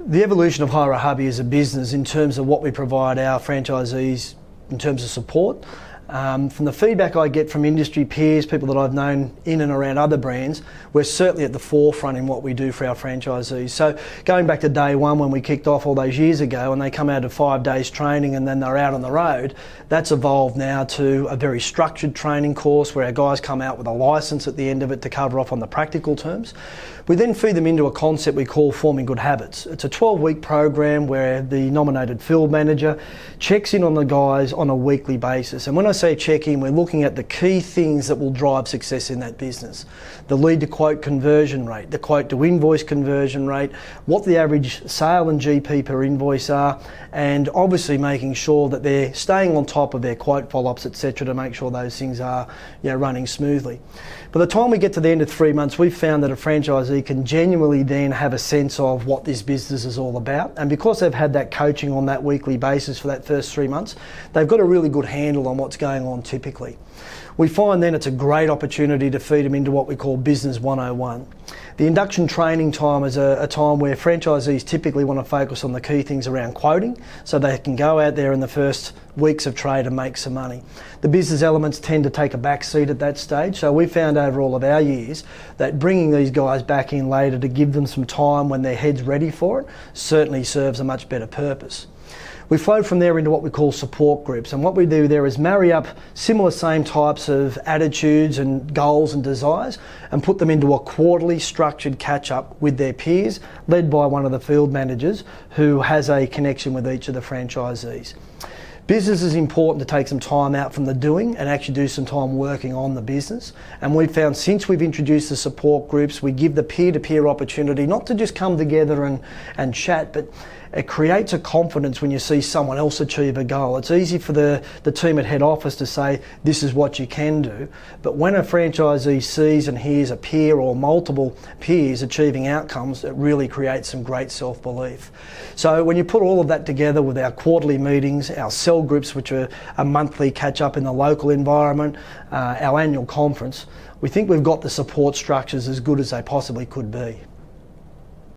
The evolution of Hire A Hubby as a business in terms of what we provide our franchisees in terms of support. From the feedback I get from industry peers, people that I've known in and around other brands, we're certainly at the forefront in what we do for our franchisees. So going back to day one when we kicked off all those years ago and they come out of 5 days training and then they're out on the road, that's evolved now to a very structured training course where our guys come out with a licence at the end of it to cover off on the practical terms. We then feed them into a concept we call Forming Good Habits. It's a 12-week program where the nominated field manager checks in on the guys on a weekly basis. And when I say check in, we're looking at the key things that will drive success in that business. The lead to quote conversion rate, the quote to invoice conversion rate, what the average sale and GP per invoice are, and obviously making sure that they're staying on top of their quote follow-ups, etc., to make sure those things are running smoothly. By the time we get to the end of 3 months, we've found that a franchisee can genuinely then have a sense of what this business is all about, and because they've had that coaching on that weekly basis for that first 3 months, they've got a really good handle on what's going on typically. We find then it's a great opportunity to feed them into what we call Business 101. The induction training time is a time where franchisees typically want to focus on the key things around quoting so they can go out there in the first weeks of trade and make some money. The business elements tend to take a back seat at that stage, so we found over all of our years that bringing these guys back in later to give them some time when their head's ready for it certainly serves a much better purpose. We flow from there into what we call support groups, and what we do there is marry up similar same types of attitudes and goals and desires and put them into a quarterly structured catch-up with their peers led by one of the field managers who has a connection with each of the franchisees. Business is important to take some time out from the doing and actually do some time working on the business. And we've found since we've introduced the support groups, we give the peer-to-peer opportunity not to just come together and chat, but it creates a confidence when you see someone else achieve a goal. It's easy for the team at head office to say, this is what you can do. But when a franchisee sees and hears a peer or multiple peers achieving outcomes, it really creates some great self-belief. So when you put all of that together with our quarterly meetings, our cell groups, which are a monthly catch-up in the local environment, our annual conference, we think we've got the support structures as good as they possibly could be.